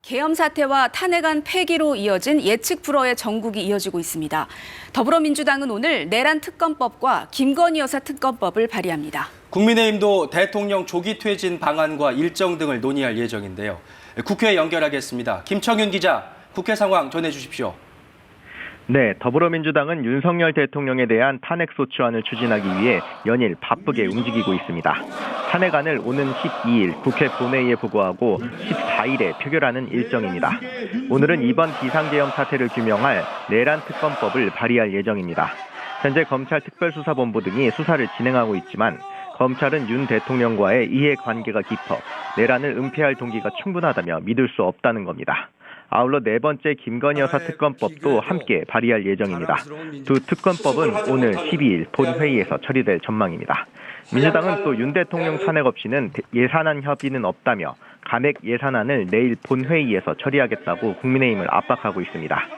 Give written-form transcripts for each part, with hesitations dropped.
계엄 사태와 탄핵안 폐기로 이어진 예측 불허의 정국이 이어지고 있습니다. 더불어민주당은 오늘 내란 특검법과 김건희 여사 특검법을 발의합니다. 국민의힘도 대통령 조기 퇴진 방안과 일정 등을 논의할 예정인데요. 국회에 연결하겠습니다. 김청윤 기자, 국회 상황 전해주십시오. 네, 더불어민주당은 윤석열 대통령에 대한 탄핵소추안을 추진하기 위해 연일 바쁘게 움직이고 있습니다. 탄핵안을 오는 12일 국회 본회의에 보고하고 14일에 표결하는 일정입니다. 오늘은 이번 비상계엄 사태를 규명할 내란 특검법을 발의할 예정입니다. 현재 검찰 특별수사본부 등이 수사를 진행하고 있지만 검찰은 윤 대통령과의 이해관계가 깊어 내란을 은폐할 동기가 충분하다며 믿을 수 없다는 겁니다. 아울러 네 번째 김건희 여사 특검법도 함께 발의할 예정입니다. 두 특검법은 오늘 12일 본회의에서 처리될 전망입니다. 민주당은 또 윤 대통령 탄핵 없이는 예산안 협의는 없다며 감액 예산안을 내일 본회의에서 처리하겠다고 국민의힘을 압박하고 있습니다.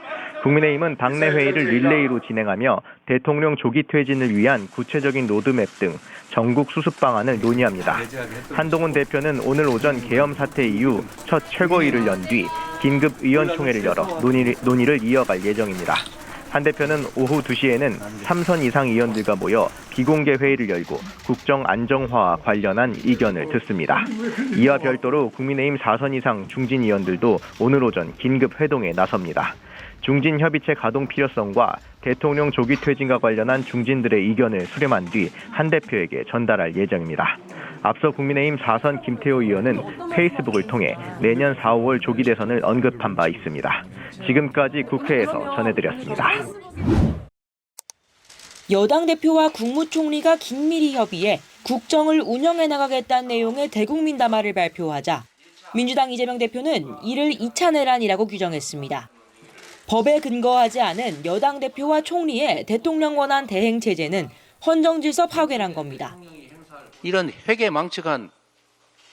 국민의힘은 당내 회의를 릴레이로 진행하며 대통령 조기 퇴진을 위한 구체적인 로드맵 등 전국 수습 방안을 논의합니다. 한동훈 대표는 오늘 오전 계엄 사태 이후 첫 최고위를 연 뒤 긴급 의원총회를 열어 논의를 이어갈 예정입니다. 한 대표는 오후 2시에는 3선 이상 의원들과 모여 비공개 회의를 열고 국정 안정화와 관련한 의견을 듣습니다. 이와 별도로 국민의힘 4선 이상 중진 의원들도 오늘 오전 긴급 회동에 나섭니다. 중진 협의체 가동 필요성과 대통령 조기 퇴진과 관련한 중진들의 의견을 수렴한 뒤 한 대표에게 전달할 예정입니다. 앞서 국민의힘 4선 김태호 의원은 페이스북을 통해 내년 4, 5월 조기 대선을 언급한 바 있습니다. 지금까지 국회에서 전해드렸습니다. 여당 대표와 국무총리가 긴밀히 협의해 국정을 운영해 나가겠다는 내용의 대국민 담화를 발표하자 민주당 이재명 대표는 이를 2차 내란이라고 규정했습니다. 법에 근거하지 않은 여당 대표와 총리의 대통령 권한 대행 체제는 헌정질서 파괴란 겁니다. 이런 회계망측한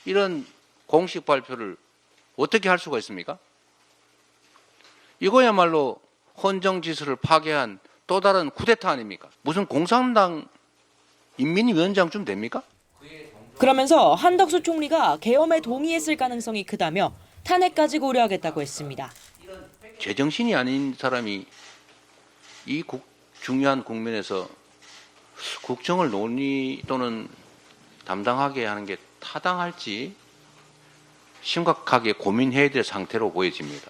이런 공식 발표를 어떻게 할 수가 있습니까? 이거야말로 헌정질서를 파괴한 또 다른 쿠데타 아닙니까? 무슨 공산당 인민위원장쯤 됩니까? 그러면서 한덕수 총리가 계엄에 동의했을 가능성이 크다며 탄핵까지 고려하겠다고 했습니다. 제정신이 아닌 사람이 이 중요한 국면에서 국정을 논의 또는 담당하게 하는 게 타당할지 심각하게 고민해야 될 상태로 보여집니다.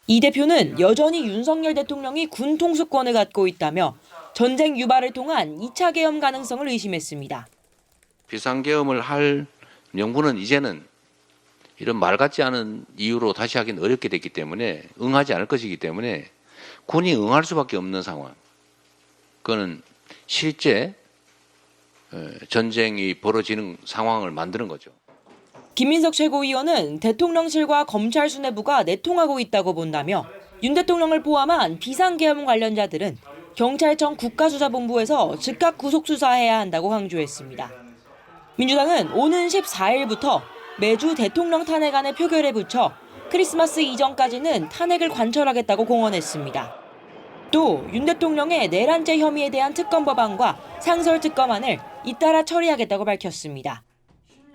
이 대표는 여전히 윤석열 대통령이 군 통수권을 갖고 있다며 전쟁 유발을 통한 2차 계엄 가능성을 의심했습니다. 비상계엄을 할 명분은 이제는 이런 말 같지 않은 이유로 다시 하기는 어렵게 됐기 때문에 응하지 않을 것이기 때문에 군이 응할 수밖에 없는 상황. 그거는 실제 전쟁이 벌어지는 상황을 만드는 거죠. 김민석 최고위원은 대통령실과 검찰 수뇌부가 내통하고 있다고 본다며 윤 대통령을 포함한 비상계엄 관련자들은 경찰청 국가수사본부에서 즉각 구속수사해야 한다고 강조했습니다. 민주당은 오는 14일부터 매주 대통령 탄핵안의 표결에 붙여 크리스마스 이전까지는 탄핵을 관철하겠다고 공언했습니다. 또 윤 대통령의 내란죄 혐의에 대한 특검 법안과 상설 특검안을 잇따라 처리하겠다고 밝혔습니다.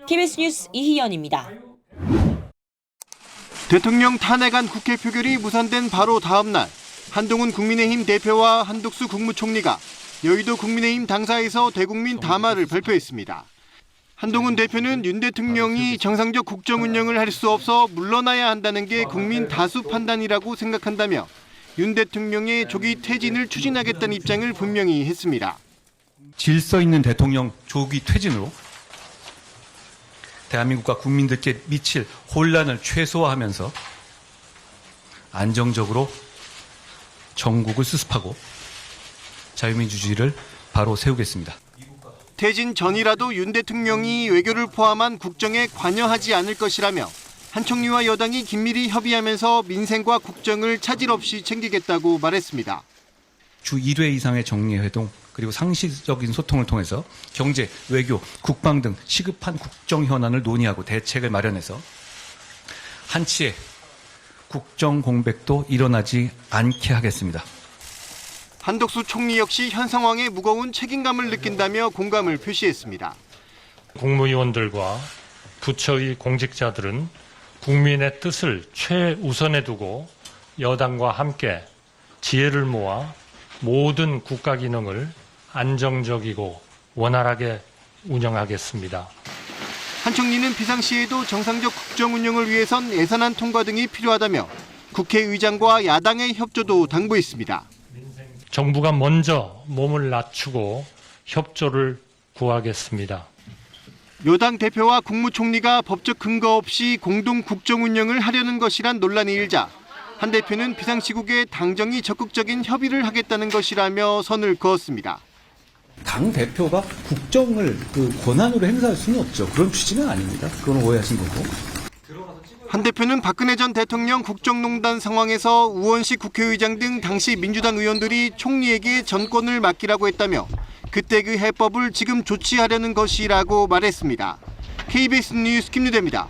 KBS 뉴스 이희연입니다. 대통령 탄핵안 국회 표결이 무산된 바로 다음 날 한동훈 국민의힘 대표와 한덕수 국무총리가 여의도 국민의힘 당사에서 대국민 담화를 발표했습니다. 한동훈 대표는 윤 대통령이 정상적 국정 운영을 할 수 없어 물러나야 한다는 게 국민 다수 판단이라고 생각한다며 윤 대통령의 조기 퇴진을 추진하겠다는 입장을 분명히 했습니다. 질서 있는 대통령 조기 퇴진으로 대한민국과 국민들께 미칠 혼란을 최소화하면서 안정적으로 정국을 수습하고 자유민주주의를 바로 세우겠습니다. 퇴진 전이라도 윤 대통령이 외교를 포함한 국정에 관여하지 않을 것이라며 한 총리와 여당이 긴밀히 협의하면서 민생과 국정을 차질 없이 챙기겠다고 말했습니다. 주 1회 이상의 정례회동 그리고 상시적인 소통을 통해서 경제, 외교, 국방 등 시급한 국정 현안을 논의하고 대책을 마련해서 한치의 국정 공백도 일어나지 않게 하겠습니다. 한덕수 총리 역시 현 상황에 무거운 책임감을 느낀다며 공감을 표시했습니다. 국무위원들과 부처의 공직자들은 국민의 뜻을 최우선에 두고 여당과 함께 지혜를 모아 모든 국가 기능을 안정적이고 원활하게 운영하겠습니다. 한 총리는 비상시에도 정상적 국정 운영을 위해선 예산안 통과 등이 필요하다며 국회의장과 야당의 협조도 당부했습니다. 정부가 먼저 몸을 낮추고 협조를 구하겠습니다. 여당 대표와 국무총리가 법적 근거 없이 공동 국정 운영을 하려는 것이란 논란이 일자 한 대표는 비상시국에 당정이 적극적인 협의를 하겠다는 것이라며 선을 그었습니다. 당 대표가 국정을 권한으로 행사할 수는 없죠. 그런 취지는 아닙니다. 그건 오해하신 거고. 한 대표는 박근혜 전 대통령 국정농단 상황에서 우원식 국회의장 등 당시 민주당 의원들이 총리에게 전권을 맡기라고 했다며 그때 그 해법을 지금 조치하려는 것이라고 말했습니다. KBS 뉴스 김유대입니다.